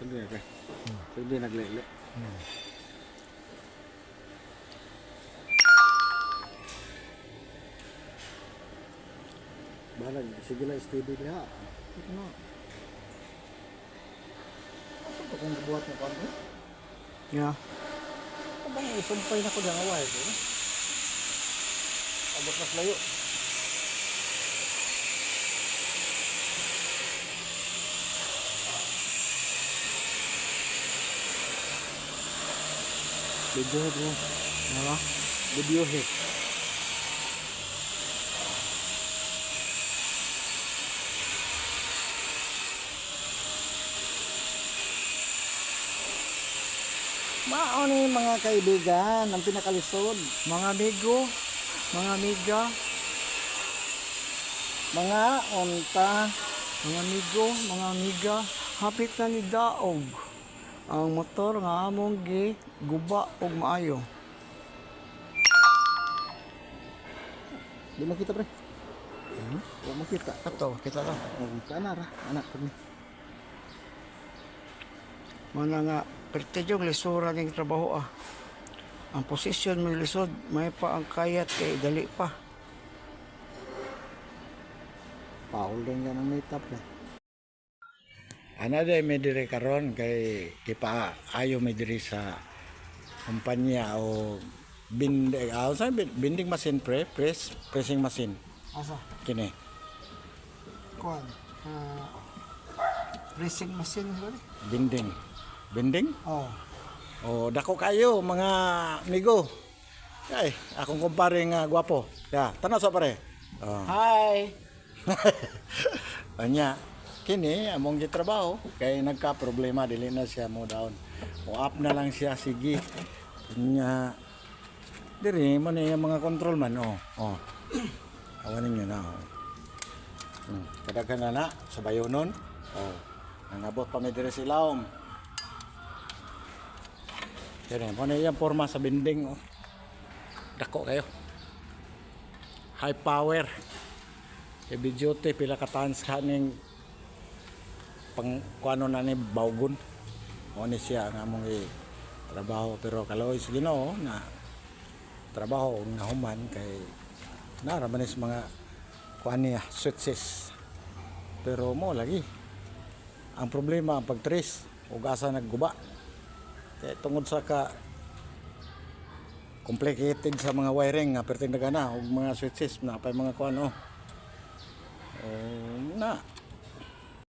Hindi ka. Hindi naglele. Balag, sige lang steady niya. Ito na. Asa ito kung buhat mo kami? Yeah. Abang isumpay na ko dyan away ko. Abot mas layo. Video mo. Ano? Video hit. Mao ni mga kaibigan, ang pinakalisod. Mga amigo, mga amiga, Mga unta. mga amigo, mga amiga, hapit na ni daog. Ang motor nga among gi guba og maayo. Di makita pre. Huwag makita. Kato, kita lang. Sana ra, anak ko ni. Mana nga pertedyo lisura ning trabaho ah. Ang posisyon mo lisod, may pa ang kayat kay dali pa. Paul din yan ang meetup na. Ana day may diri karon kay kipa ayo may diri sa kumpanya o binding machine pressing machine Asa? kini. Kuan. Racing machine ba? Binding Oh. o dako kayo mga amigo. Ay akong kumpare nga gwapo ya tanaw sa pare. Oh. Hi. Anya kini among gitrabaho kay nagka problema dili na siya mo down. O up na lang siya sige. Nya diri mo ni mga control man oh. Awan ninyo na. Kadaghan na sa bayonon. Oh. Nangabot pa mi diri sa ilawom. Kani mo na yung forma sa binding oh. Dako kayo. High power. Heavy duty pila ka tons kaning pang kuano na ni bawgon. O ni siya nga among trabaho pero kaloy sa Ginoo na trabaho nga human kay naraman is mga kuan niya success. Pero mo lagi ang problema ang pag-trace ug asa nagguba. Kaya tungod sa ka complicated sa mga wiring nga perting na og mga switches na pa mga kuan na